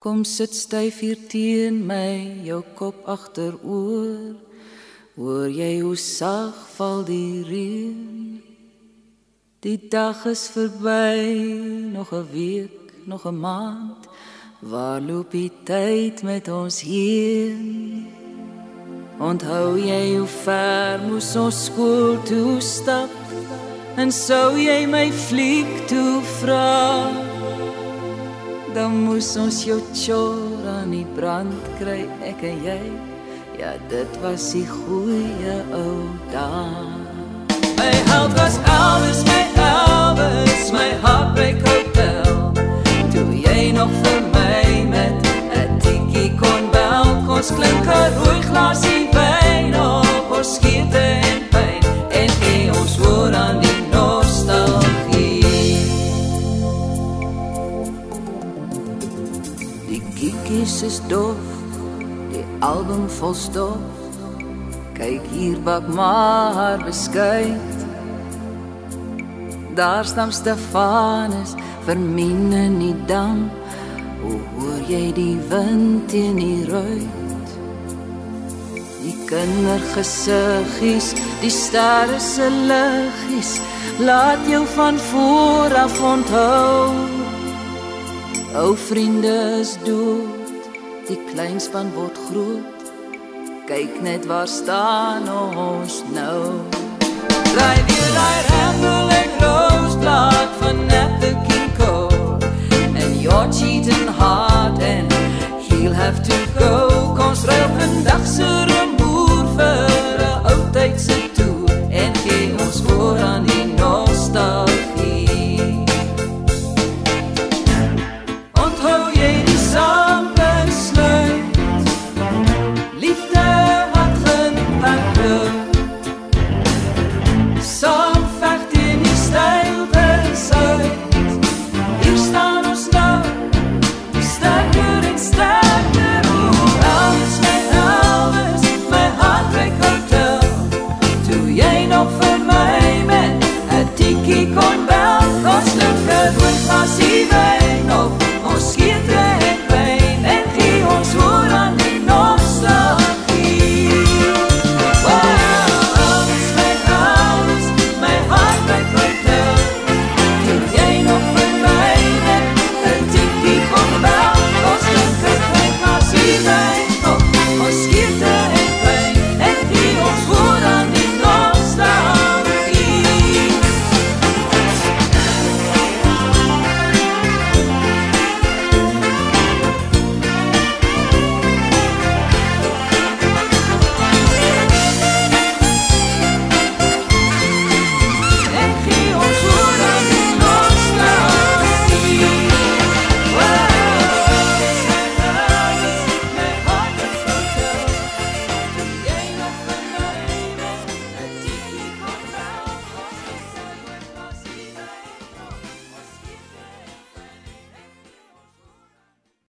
Kom sit styf hier teen my, jou kop agteroor. Hoor jy hoe sag val die reën? Die dag is verby, nog 'n week, nog 'n maand. Waar loop die tyd met ons heen? Onthou jy hoe ver moes ons skool toe stap? En sou jy my fliek toe vra? Dan moes ons jou chor aan die brand kry, ek en jy. Ja, dit was die goeie ou dae. My held was Elvis, my heartbreak hotel. Toe jy nog vir my met 'n tikkie kon bel, ons klink 'n rooi glasie wyn op ons skiete en pyn, en gee ons woord aan die nostalgie. Die kiekies is dof, die album vol stof. Kyk hier bak maar beskuit. Daar staan Stefanus, vermien in die dam. Hoe hoor jy die wind teen die ruit? Die kindergesiggies, die sterre se liggies, laat jou van voor af onthou. Ou vriende is dood, die kleinspan word groot. Kyk net waar staan ons nou. Draai weer daai rembel en